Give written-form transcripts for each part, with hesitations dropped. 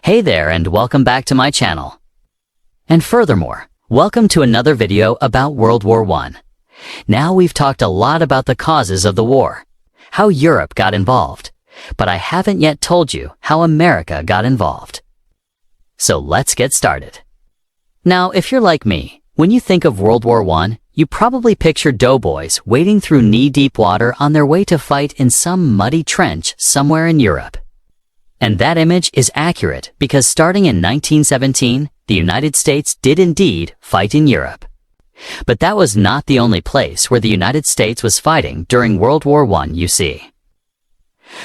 Hey there and welcome back to my channel. And furthermore, welcome to another video about World War I. Now we've talked a lot about the causes of the war, how Europe got involved, but I haven't yet told you how America got involved. So let's get started. Now, if you're like me, when you think of World War I, you probably picture doughboys wading through knee-deep water on their way to fight in some muddy trench somewhere in Europe. And that image is accurate because starting in 1917, the United States did indeed fight in Europe. But that was not the only place where the United States was fighting during World War I, you see.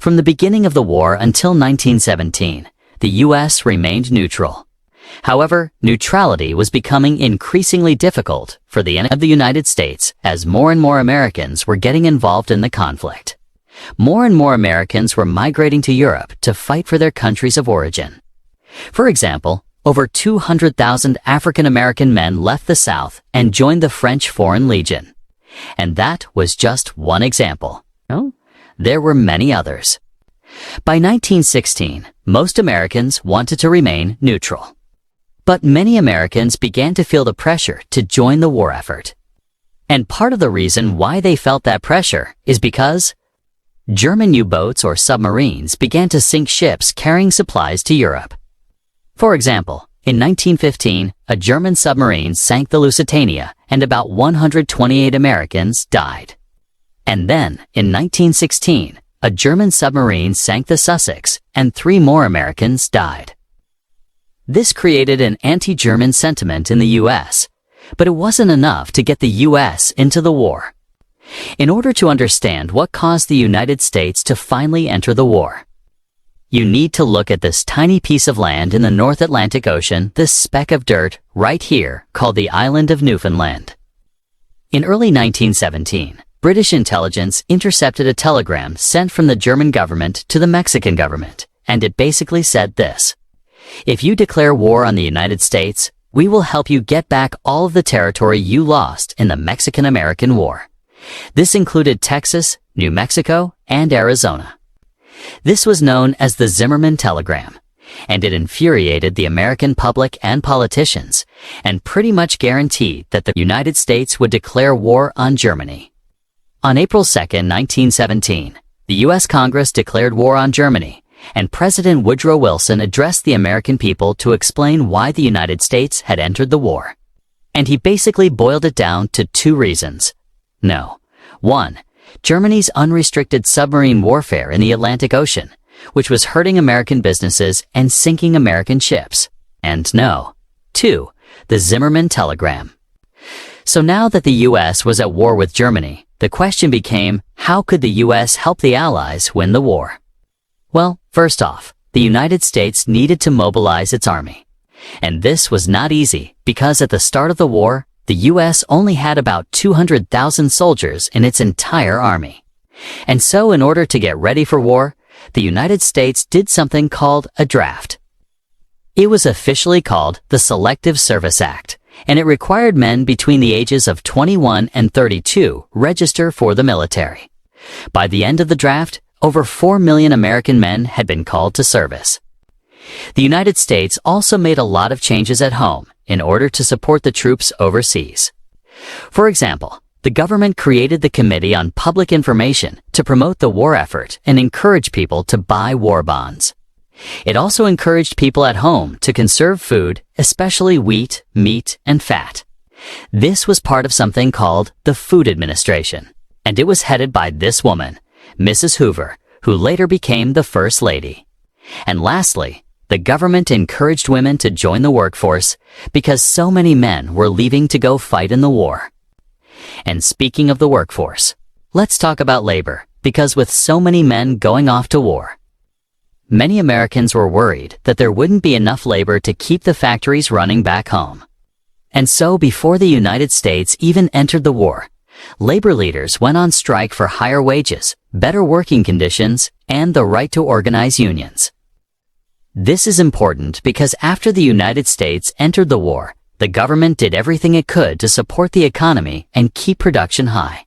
From the beginning of the war until 1917, the U.S. remained neutral. However, neutrality was becoming increasingly difficult for the enemy of the United States as more and more Americans were getting involved in the conflict. More and more Americans were migrating to Europe to fight for their countries of origin. For example, over 200,000 African American men left the South and joined the French Foreign Legion. And that was just one example. There were many others. By 1916, most Americans wanted to remain neutral. But many Americans began to feel the pressure to join the war effort. And part of the reason why they felt that pressure is because German U-boats or submarines began to sink ships carrying supplies to Europe. For example, in 1915, a German submarine sank the Lusitania and about 128 Americans died. And then, in 1916, a German submarine sank the Sussex and 3 more Americans died. This created an anti-German sentiment in the U.S., but it wasn't enough to get the U.S. into the war. In order to understand what caused the United States to finally enter the war, you need to look at this tiny piece of land in the North Atlantic Ocean, this speck of dirt right here called the island of Newfoundland. In early 1917, British intelligence intercepted a telegram sent from the German government to the Mexican government, and it basically said this: "If you declare war on the United States, we will help you get back all of the territory you lost in the Mexican-American War." This included Texas, New Mexico, and Arizona. This was known as the Zimmerman Telegram, and it infuriated the American public and politicians, and pretty much guaranteed that the United States would declare war on Germany. On April 2, 1917, the U.S. Congress declared war on Germany, and President Woodrow Wilson addressed the American people to explain why the United States had entered the war. And he basically boiled it down to 2 reasons. No. 1. Germany's unrestricted submarine warfare in the Atlantic Ocean, which was hurting American businesses and sinking American ships. And no. 2. The Zimmerman Telegram. So now that the U.S. was at war with Germany, the question became, how could the U.S. help the Allies win the war? Well, first off, the United States needed to mobilize its army. And this was not easy because at the start of the war, the U.S. only had about 200,000 soldiers in its entire army. And so in order to get ready for war, the United States did something called a draft. It was officially called the Selective Service Act, and it required men between the ages of 21 and 32 register for the military. By the end of the draft, over 4 million American men had been called to service. The United States also made a lot of changes at home in order to support the troops overseas. For example, the government created the Committee on Public Information to promote the war effort and encourage people to buy war bonds. It also encouraged people at home to conserve food, especially wheat, meat, and fat. This was part of something called the Food Administration, and it was headed by this woman, Mrs. Hoover, who later became the First Lady. And lastly, the government encouraged women to join the workforce because so many men were leaving to go fight in the war. And speaking of the workforce, let's talk about labor, because with so many men going off to war, many Americans were worried that there wouldn't be enough labor to keep the factories running back home. And so before the United States even entered the war, labor leaders went on strike for higher wages, better working conditions, and the right to organize unions. This is important because after the United States entered the war, the government did everything it could to support the economy and keep production high.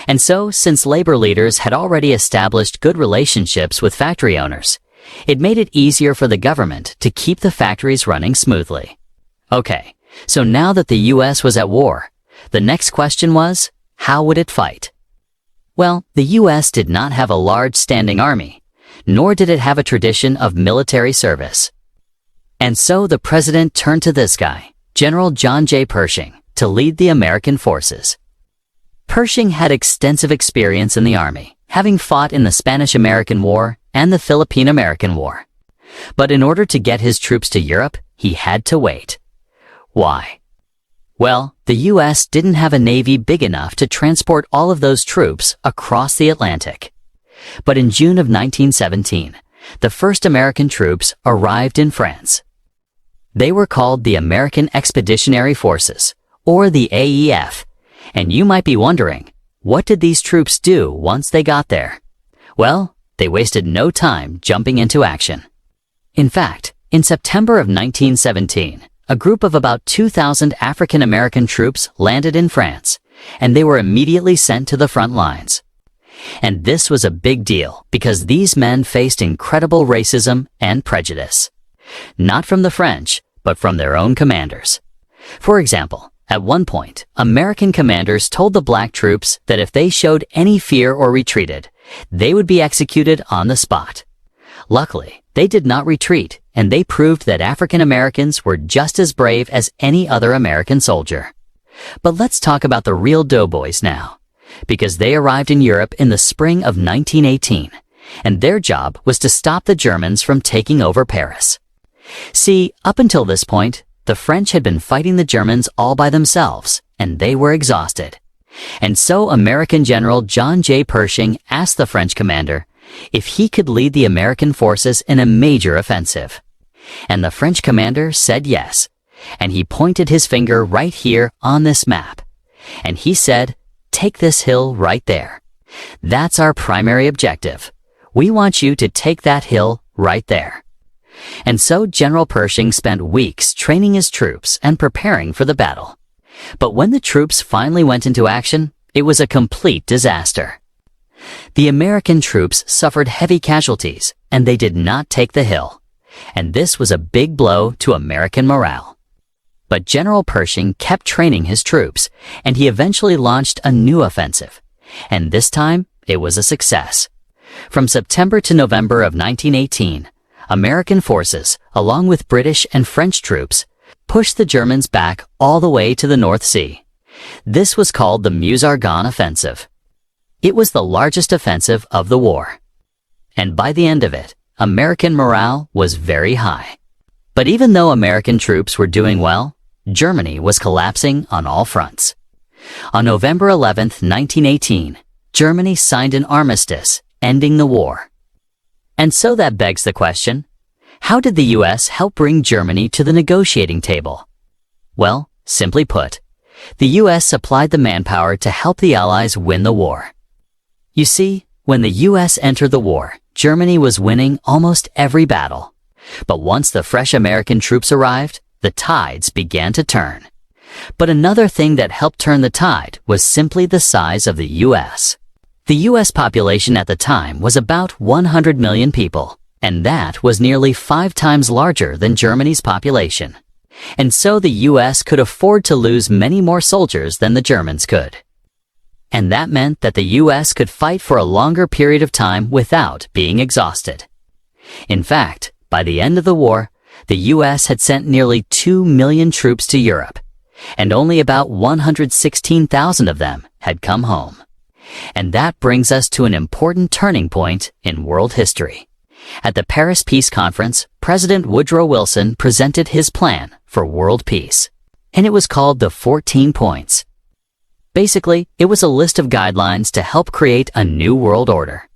And so, since labor leaders had already established good relationships with factory owners, It made it easier for the government to keep the factories running smoothly. Okay, so now that the US was at war, the next question was, how would it fight? Well, the US did not have a large standing army, nor did it have a tradition of military service. And so the president turned to this guy, General John J. Pershing, to lead the American forces. Pershing had extensive experience in the army, having fought in the Spanish-American War and the Philippine-American War. But in order to get his troops to Europe, he had to wait. Why? Well, the US didn't have a navy big enough to transport all of those troops across the Atlantic. But in June of 1917, the first American troops arrived in France. They were called the American Expeditionary Forces, or the AEF. And you might be wondering, what did these troops do once they got there? Well, they wasted no time jumping into action. In fact, in September of 1917, a group of about 2,000 African American troops landed in France, and they were immediately sent to the front lines. And this was a big deal because these men faced incredible racism and prejudice. Not from the French, but from their own commanders. For example, at one point, American commanders told the black troops that if they showed any fear or retreated, they would be executed on the spot. Luckily, they did not retreat, and they proved that African Americans were just as brave as any other American soldier. But let's talk about the real doughboys now, because they arrived in Europe in the spring of 1918, and their job was to stop the Germans from taking over Paris. See, up until this point, the French had been fighting the Germans all by themselves, and they were exhausted. And so American General John J. Pershing asked the French commander if he could lead the American forces in a major offensive. And the French commander said yes, and he pointed his finger right here on this map. And he said, "Take this hill right there. That's our primary objective. We want you to take that hill right there." And so General Pershing spent weeks training his troops and preparing for the battle. But when the troops finally went into action, it was a complete disaster. The American troops suffered heavy casualties, and they did not take the hill. And this was a big blow to American morale. But General Pershing kept training his troops, and he eventually launched a new offensive. And this time, it was a success. From September to November of 1918, American forces, along with British and French troops, pushed the Germans back all the way to the North Sea. This was called the Meuse-Argonne Offensive. It was the largest offensive of the war. And by the end of it, American morale was very high. But even though American troops were doing well, Germany was collapsing on all fronts. On November 11, 1918, Germany signed an armistice, ending the war. And so that begs the question, how did the US help bring Germany to the negotiating table? Well, simply put, the US supplied the manpower to help the Allies win the war. You see, when the US entered the war, Germany was winning almost every battle. But once the fresh American troops arrived, the tides began to turn. But another thing that helped turn the tide was simply the size of the US. The US population at the time was about 100 million people, and that was nearly 5 times larger than Germany's population. And so the US could afford to lose many more soldiers than the Germans could. And that meant that the US could fight for a longer period of time without being exhausted. In fact, by the end of the war, the US had sent nearly 2 million troops to Europe, and only about 116,000 of them had come home. And that brings us to an important turning point in world history. At the Paris Peace Conference, President Woodrow Wilson presented his plan for world peace, and it was called the 14 Points. Basically, it was a list of guidelines to help create a new world order.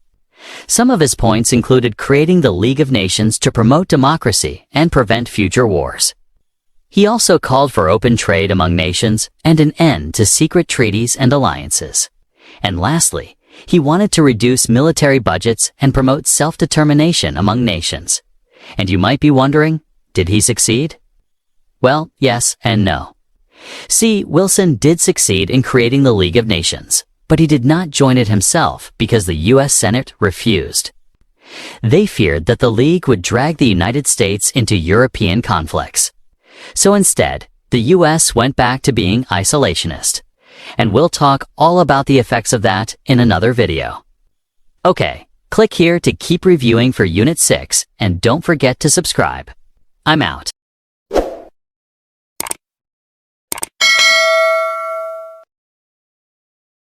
Some of his points included creating the League of Nations to promote democracy and prevent future wars. He also called for open trade among nations and an end to secret treaties and alliances. And lastly, he wanted to reduce military budgets and promote self-determination among nations. And you might be wondering, did he succeed? Well, yes and no. See, Wilson did succeed in creating the League of Nations, but he did not join it himself because the US Senate refused. They feared that the League would drag the United States into European conflicts. So instead, the US went back to being isolationist. And we'll talk all about the effects of that in another video. Okay, click here to keep reviewing for Unit 6 and don't forget to subscribe. I'm out.